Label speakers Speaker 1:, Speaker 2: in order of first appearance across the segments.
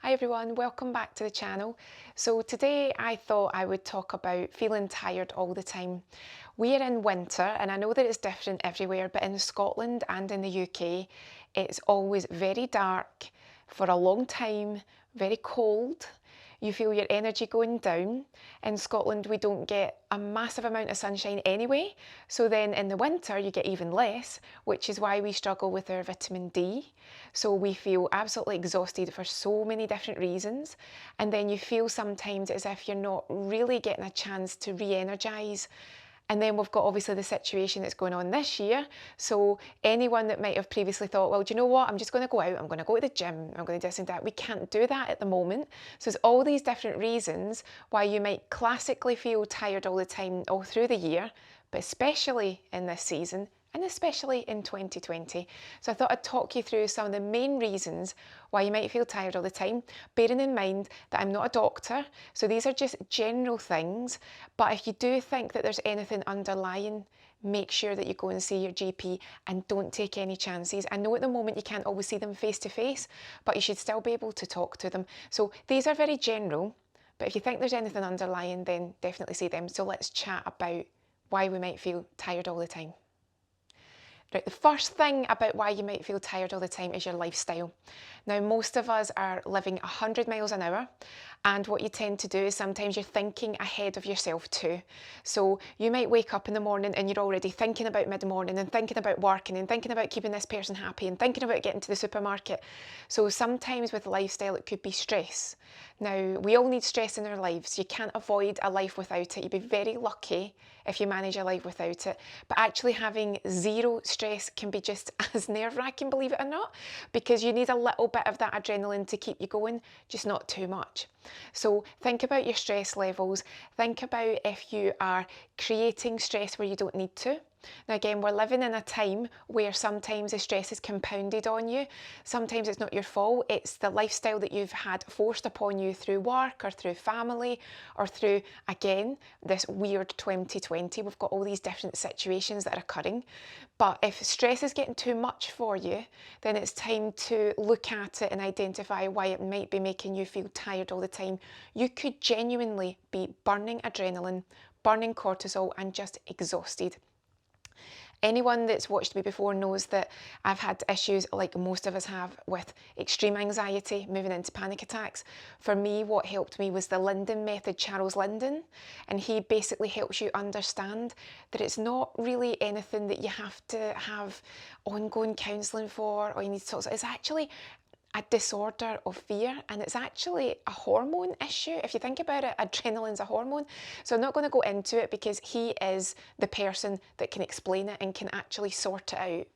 Speaker 1: Hi everyone, welcome back to the channel. So today I thought I would talk about feeling tired all the time. We are in winter and I know that it's different everywhere, but in Scotland and in the UK it's always very dark for a long time, very cold. You feel your energy going down. In Scotland we don't get a massive amount of sunshine anyway, so then in the winter you get even less, which is why we struggle with our vitamin D. So we feel absolutely exhausted for so many different reasons, and then you feel sometimes as if you're not really getting a chance to re-energise. And then we've got obviously the situation that's going on this year. So anyone that might have previously thought, well, do you know what? I'm just going to go out, I'm going to go to the gym, I'm going to do this and that. We can't do that at the moment. So there's all these different reasons why you might classically feel tired all the time, all through the year, but especially in this season, and especially in 2020. So I thought I'd talk you through some of the main reasons why you might feel tired all the time, bearing in mind that I'm not a doctor, so these are just general things, but if you do think that there's anything underlying, make sure that you go and see your GP and don't take any chances. I know at the moment you can't always see them face to face, but you should still be able to talk to them. So these are very general, but if you think there's anything underlying, then definitely see them. So let's chat about why we might feel tired all the time. Right, the first thing about why you might feel tired all the time is your lifestyle. Now, most of us are living 100 miles an hour, and what you tend to do is sometimes you're thinking ahead of yourself too. So you might wake up in the morning and you're already thinking about mid-morning and thinking about working and thinking about keeping this person happy and thinking about getting to the supermarket. So sometimes with lifestyle, it could be stress. Now, we all need stress in our lives. You can't avoid a life without it. You'd be very lucky if you manage a life without it. But actually having zero stress can be just as nerve-wracking, believe it or not, because you need a little bit of that adrenaline to keep you going, just not too much. So think about your stress levels. Think about if you are creating stress where you don't need to. Now again, we're living in a time where sometimes the stress is compounded on you. Sometimes it's not your fault, it's the lifestyle that you've had forced upon you through work or through family or through, again, this weird 2020. We've got all these different situations that are occurring. But if stress is getting too much for you, then it's time to look at it and identify why it might be making you feel tired all the time. You could genuinely be burning adrenaline, burning cortisol, and just exhausted. Anyone that's watched me before knows that I've had issues like most of us have with extreme anxiety, moving into panic attacks. For me, what helped me was the Linden method, Charles Linden, and he basically helps you understand that it's not really anything that you have to have ongoing counselling for or you need to talk. It's actually a disorder of fear, and it's actually a hormone issue. If you think about it, adrenaline's a hormone. So I'm not going to go into it because he is the person that can explain it and can actually sort it out.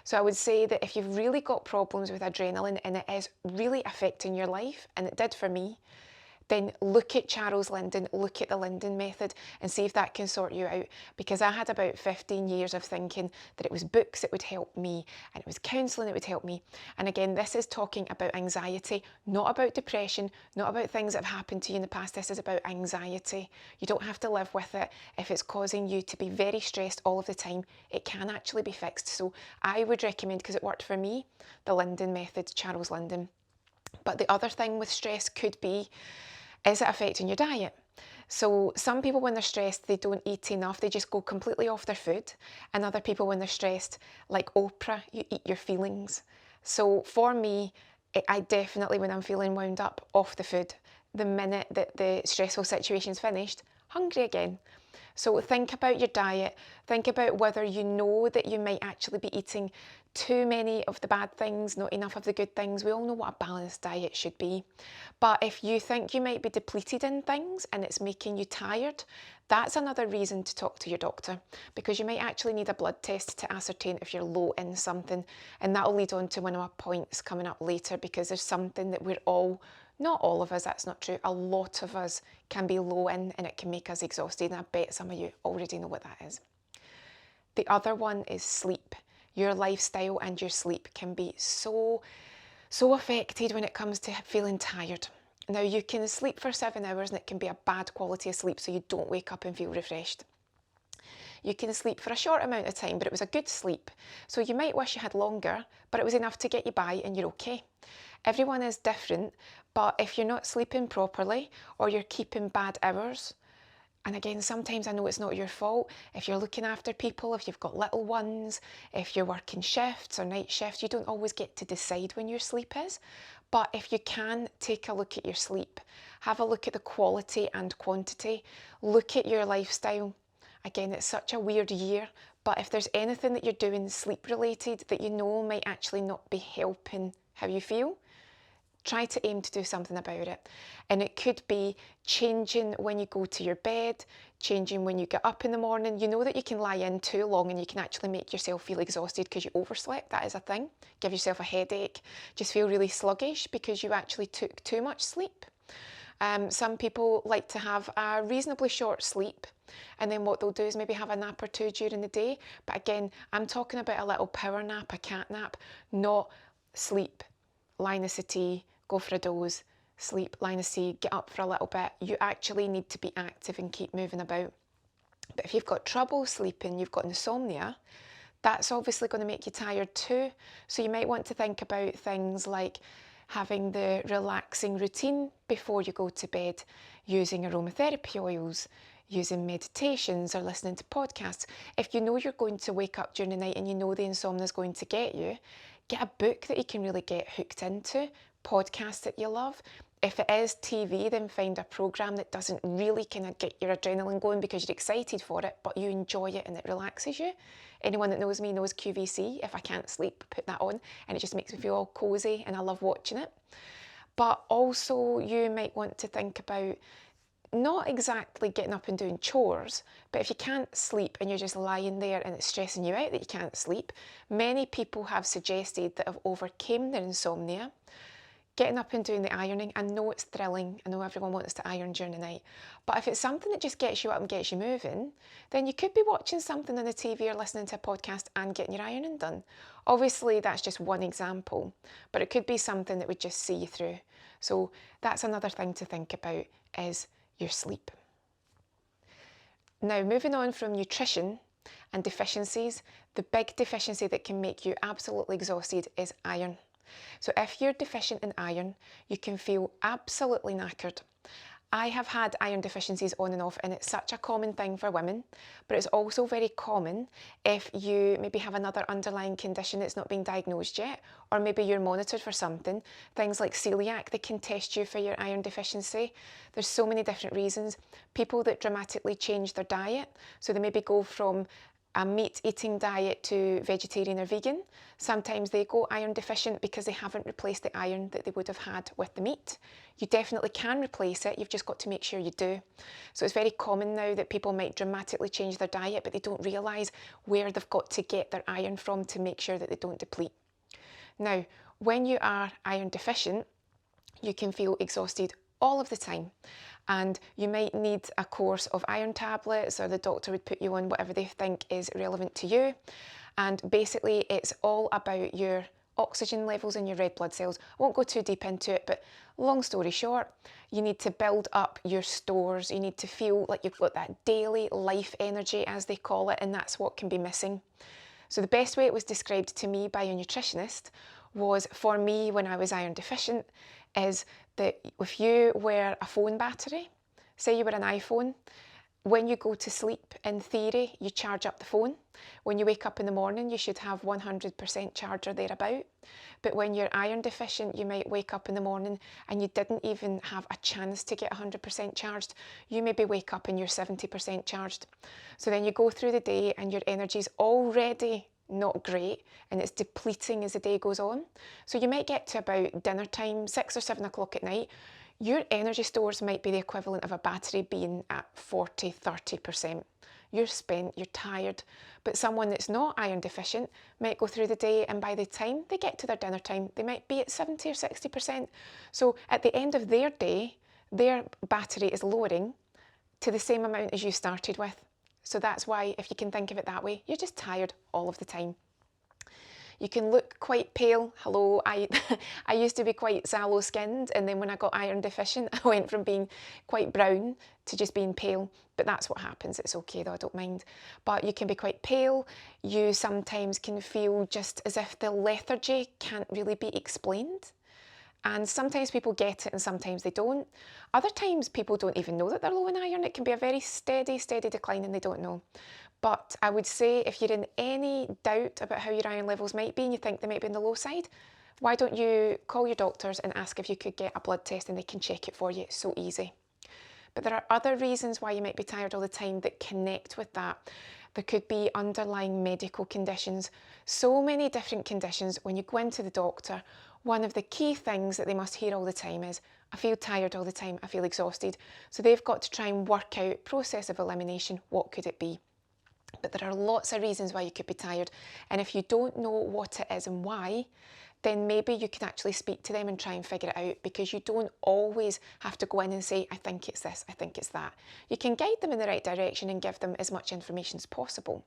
Speaker 1: So I would say that if you've really got problems with adrenaline and it is really affecting your life, and it did for me, then look at Charles Linden, look at the Linden method and see if that can sort you out. Because I had about 15 years of thinking that it was books that would help me and it was counselling that would help me. And again, this is talking about anxiety, not about depression, not about things that have happened to you in the past. This is about anxiety. You don't have to live with it. If it's causing you to be very stressed all of the time, it can actually be fixed. So I would recommend, because it worked for me, the Linden method, Charles Linden. But the other thing with stress could be, is it affecting your diet? So some people when they're stressed, they don't eat enough, they just go completely off their food. And other people when they're stressed, like Oprah, you eat your feelings. So for me, I definitely, when I'm feeling wound up, off the food. The minute that the stressful situation's finished, hungry again. So think about your diet, think about whether you know that you might actually be eating too many of the bad things, not enough of the good things. We all know what a balanced diet should be. But if you think you might be depleted in things and it's making you tired, that's another reason to talk to your doctor, because you might actually need a blood test to ascertain if you're low in something. And that'll lead on to one of my points coming up later, because there's something that we're all, not all of us, that's not true, a lot of us can be low in and it can make us exhausted, and I bet some of you already know what that is. The other one is sleep. Your lifestyle and your sleep can be so affected when it comes to feeling tired. Now you can sleep for 7 hours and it can be a bad quality of sleep, so you don't wake up and feel refreshed. You can sleep for a short amount of time, but it was a good sleep. So you might wish you had longer, but it was enough to get you by and you're okay. Everyone is different, but if you're not sleeping properly or you're keeping bad hours, and again, sometimes I know it's not your fault. If you're looking after people, if you've got little ones, if you're working shifts or night shifts, you don't always get to decide when your sleep is. But if you can, take a look at your sleep. Have a look at the quality and quantity. Look at your lifestyle. Again, it's such a weird year, but if there's anything that you're doing sleep related that you know might actually not be helping how you feel, try to aim to do something about it. And it could be changing when you go to your bed, changing when you get up in the morning. You know that you can lie in too long and you can actually make yourself feel exhausted because you overslept. That is a thing. Give yourself a headache. Just feel really sluggish because you actually took too much sleep. Some people like to have a reasonably short sleep, and then what they'll do is maybe have a nap or two during the day. But again, I'm talking about a little power nap, a cat nap, not sleep, lie in the settee, go for a doze, sleep, lie in the settee, get up for a little bit. You actually need to be active and keep moving about. But if you've got trouble sleeping, you've got insomnia, that's obviously going to make you tired too. So you might want to think about things like having the relaxing routine before you go to bed, using aromatherapy oils, using meditations or listening to podcasts. If you know you're going to wake up during the night and you know the insomnia is going to get you, get a book that you can really get hooked into, podcasts that you love. If it is TV, then find a programme that doesn't really kind of get your adrenaline going because you're excited for it, but you enjoy it and it relaxes you. Anyone that knows me knows QVC. If I can't sleep, put that on and it just makes me feel all cosy and I love watching it. But also you might want to think about not exactly getting up and doing chores, but if you can't sleep and you're just lying there and it's stressing you out that you can't sleep, many people have suggested that have overcame their insomnia getting up and doing the ironing. I know it's thrilling. I know everyone wants to iron during the night. But if it's something that just gets you up and gets you moving, then you could be watching something on the TV or listening to a podcast and getting your ironing done. Obviously, that's just one example, but it could be something that would just see you through. So that's another thing to think about is your sleep. Now, moving on from nutrition and deficiencies, the big deficiency that can make you absolutely exhausted is iron. So if you're deficient in iron, you can feel absolutely knackered. I have had iron deficiencies on and off, and it's such a common thing for women, but it's also very common if you maybe have another underlying condition that's not been diagnosed yet, or maybe you're monitored for something. Things like celiac, they can test you for your iron deficiency. There's so many different reasons. People that dramatically change their diet, so they maybe go from a meat eating diet to vegetarian or vegan. Sometimes they go iron deficient because they haven't replaced the iron that they would have had with the meat. You definitely can replace it, you've just got to make sure you do. So it's very common now that people might dramatically change their diet, but they don't realise where they've got to get their iron from to make sure that they don't deplete. Now, when you are iron deficient, you can feel exhausted all of the time. And you might need a course of iron tablets, or the doctor would put you on whatever they think is relevant to you. And basically it's all about your oxygen levels in your red blood cells. I won't go too deep into it, but long story short, you need to build up your stores. You need to feel like you've got that daily life energy, as they call it, and that's what can be missing. So the best way it was described to me by a nutritionist was, for me when I was iron deficient, is that if you were a phone battery, say you were an iPhone, when you go to sleep, in theory, you charge up the phone. When you wake up in the morning, you should have 100% charge or thereabout. But when you're iron deficient, you might wake up in the morning and you didn't even have a chance to get 100% charged. You maybe wake up and you're 70% charged. So then you go through the day and your energy's already not great and it's depleting as the day goes on. So you might get to about dinner time, 6 or 7 o'clock at night. Your energy stores might be the equivalent of a battery being at 40, 30%. You're spent, you're tired, but someone that's not iron deficient might go through the day and by the time they get to their dinner time, they might be at 70 or 60%. So at the end of their day, their battery is lowering to the same amount as you started with. So that's why, if you can think of it that way, you're just tired all of the time. You can look quite pale. Hello, I used to be quite sallow skinned, and then when I got iron deficient, I went from being quite brown to just being pale. But that's what happens. It's okay though, I don't mind. But you can be quite pale. You sometimes can feel just as if the lethargy can't really be explained. And sometimes people get it and sometimes they don't. Other times people don't even know that they're low in iron. It can be a very steady decline and they don't know. But I would say if you're in any doubt about how your iron levels might be and you think they might be on the low side, why don't you call your doctors and ask if you could get a blood test and they can check it for you. It's so easy. But there are other reasons why you might be tired all the time that connect with that. There could be underlying medical conditions. So many different conditions. When you go into the doctor, one of the key things that they must hear all the time is, I feel tired all the time, I feel exhausted. So they've got to try and work out, process of elimination, what could it be? But there are lots of reasons why you could be tired. And if you don't know what it is and why, then maybe you can actually speak to them and try and figure it out, because you don't always have to go in and say, I think it's this, I think it's that. You can guide them in the right direction and give them as much information as possible,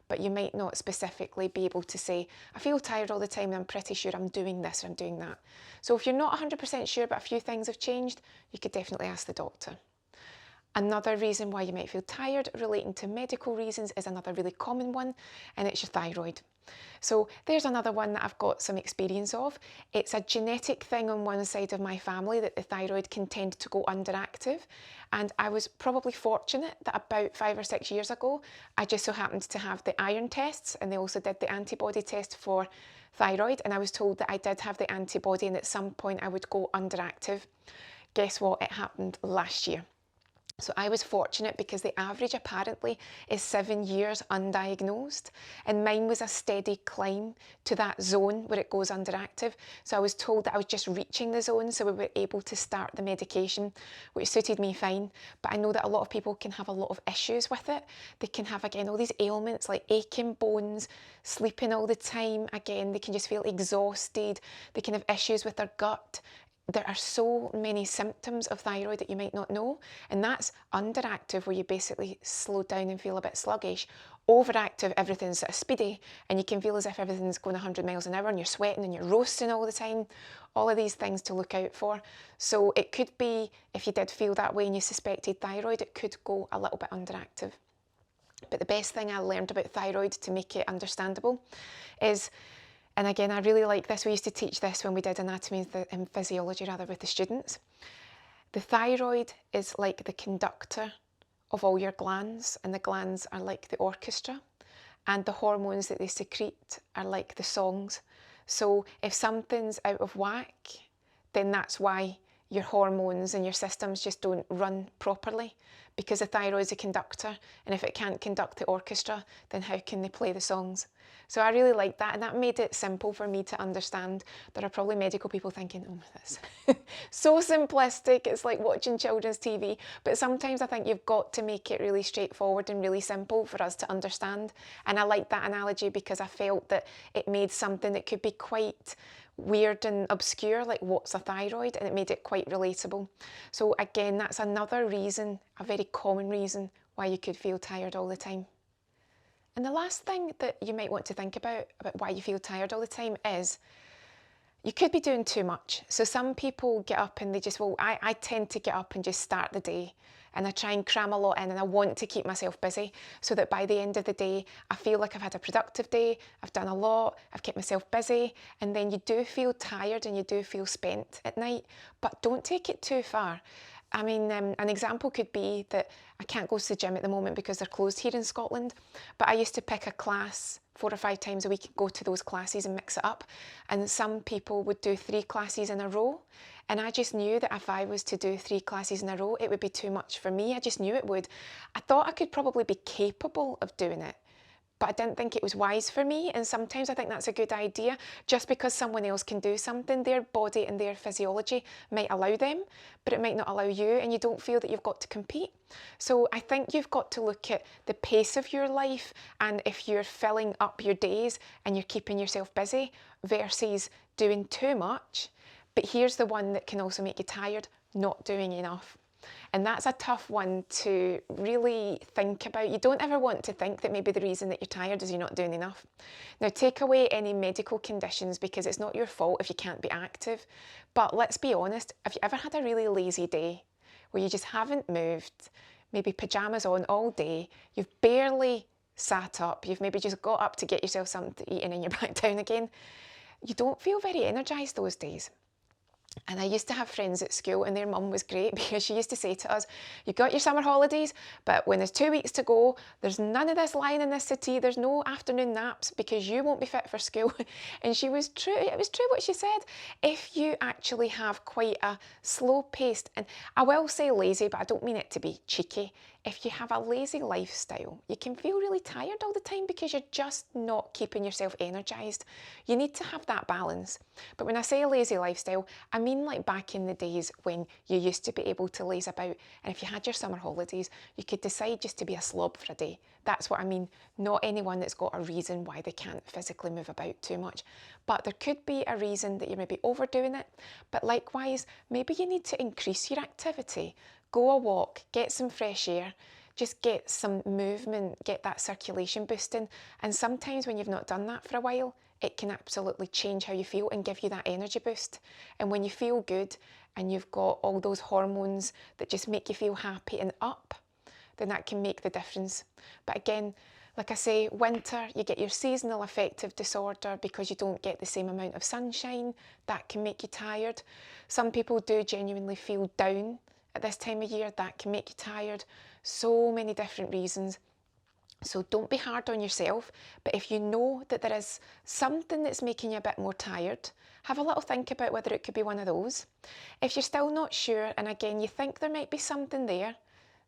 Speaker 1: but you might not specifically be able to say, I feel tired all the time and I'm pretty sure I'm doing this or I'm doing that. So if you're not 100% sure but a few things have changed, you could definitely ask the doctor. Another reason why you might feel tired relating to medical reasons is another really common one, and it's your thyroid. So there's another one that I've got some experience of. It's a genetic thing on one side of my family that the thyroid can tend to go underactive. And I was probably fortunate that about 5 or 6 years ago, I just so happened to have the iron tests, and they also did the antibody test for thyroid. And I was told that I did have the antibody and at some point I would go underactive. Guess what? It happened last year. So I was fortunate because the average apparently is 7 years undiagnosed, and mine was a steady climb to that zone where it goes underactive. So I was told that I was just reaching the zone, so we were able to start the medication, which suited me fine. But I know that a lot of people can have a lot of issues with it. They can have, again, all these ailments like aching bones, sleeping all the time. Again, they can just feel exhausted. They can have issues with their gut. There are so many symptoms of thyroid that you might not know, and that's underactive, where you basically slow down and feel a bit sluggish. Overactive, everything's sort of speedy and you can feel as if everything's going 100 miles an hour and you're sweating and you're roasting all the time. All of these things to look out for. So it could be, if you did feel that way and you suspected thyroid, it could go a little bit underactive. But the best thing I learned about thyroid to make it understandable is, and again, I really like this, we used to teach this when we did anatomy and physiology rather with the students. The thyroid is like the conductor of all your glands, and the glands are like the orchestra, and the hormones that they secrete are like the songs. So if something's out of whack, then that's why your hormones and your systems just don't run properly, because the thyroid's a conductor, and if it can't conduct the orchestra, then how can they play the songs? So I really like that, and that made it simple for me to understand. There are probably medical people thinking, oh, that's so simplistic, it's like watching children's TV, but sometimes I think you've got to make it really straightforward and really simple for us to understand. And I like that analogy because I felt that it made something that could be quite weird and obscure, like what's a thyroid, and it made it quite relatable. So again, that's another reason, a very common reason, why you could feel tired all the time. And the last thing that you might want to think about why you feel tired all the time is you could be doing too much. So some people get up and they just, well, I tend to get up and just start the day, and I try and cram a lot in, and I want to keep myself busy so that by the end of the day, I feel like I've had a productive day, I've done a lot, I've kept myself busy, and then you do feel tired and you do feel spent at night, but don't take it too far. I mean, an example could be that I can't go to the gym at the moment because they're closed here in Scotland, but I used to pick a class 4 or 5 times a week and go to those classes and mix it up. And some people would do 3 classes in a row. And I just knew that if I was to do 3 classes in a row, it would be too much for me. I just knew it would. I thought I could probably be capable of doing it, but I didn't think it was wise for me. And sometimes I think that's a good idea. Just because someone else can do something, their body and their physiology might allow them, but it might not allow you, and you don't feel that you've got to compete. So I think you've got to look at the pace of your life, and if you're filling up your days and you're keeping yourself busy versus doing too much. But here's the one that can also make you tired: not doing enough. And that's a tough one to really think about. You don't ever want to think that maybe the reason that you're tired is you're not doing enough. Now, take away any medical conditions because it's not your fault if you can't be active. But let's be honest, have you ever had a really lazy day where you just haven't moved, maybe pajamas on all day, you've barely sat up, you've maybe just got up to get yourself something to eat and then you're back down again? You don't feel very energised those days. And I used to have friends at school and their mum was great because she used to say to us, you got your summer holidays, but when there's 2 weeks to go, there's none of this lying in the city, there's no afternoon naps because you won't be fit for school. And she was true, it was true what she said. If you actually have quite a slow paced, and I will say lazy, but I don't mean it to be cheeky. If you have a lazy lifestyle, you can feel really tired all the time because you're just not keeping yourself energised. You need to have that balance. But when I say a lazy lifestyle, I mean like back in the days when you used to be able to laze about, and if you had your summer holidays, you could decide just to be a slob for a day. That's what I mean, not anyone that's got a reason why they can't physically move about too much. But there could be a reason that you're maybe overdoing it, but likewise, maybe you need to increase your activity. Go a walk, get some fresh air, just get some movement, get that circulation boosting. And sometimes when you've not done that for a while, it can absolutely change how you feel and give you that energy boost. And when you feel good and you've got all those hormones that just make you feel happy and up, then that can make the difference. But again, like I say, winter, you get your seasonal affective disorder because you don't get the same amount of sunshine. That can make you tired. Some people do genuinely feel down at this time of year. That can make you tired. So many different reasons. So don't be hard on yourself, but if you know that there is something that's making you a bit more tired, have a little think about whether it could be one of those. If you're still not sure, and again, you think there might be something there,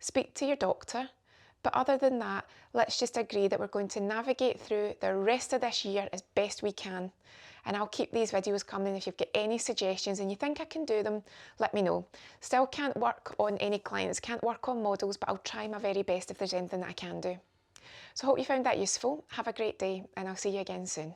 Speaker 1: speak to your doctor. But other than that, let's just agree that we're going to navigate through the rest of this year as best we can. And I'll keep these videos coming. If you've got any suggestions and you think I can do them, let me know. Still can't work on any clients, can't work on models, but I'll try my very best if there's anything that I can do. So I hope you found that useful. Have a great day and I'll see you again soon.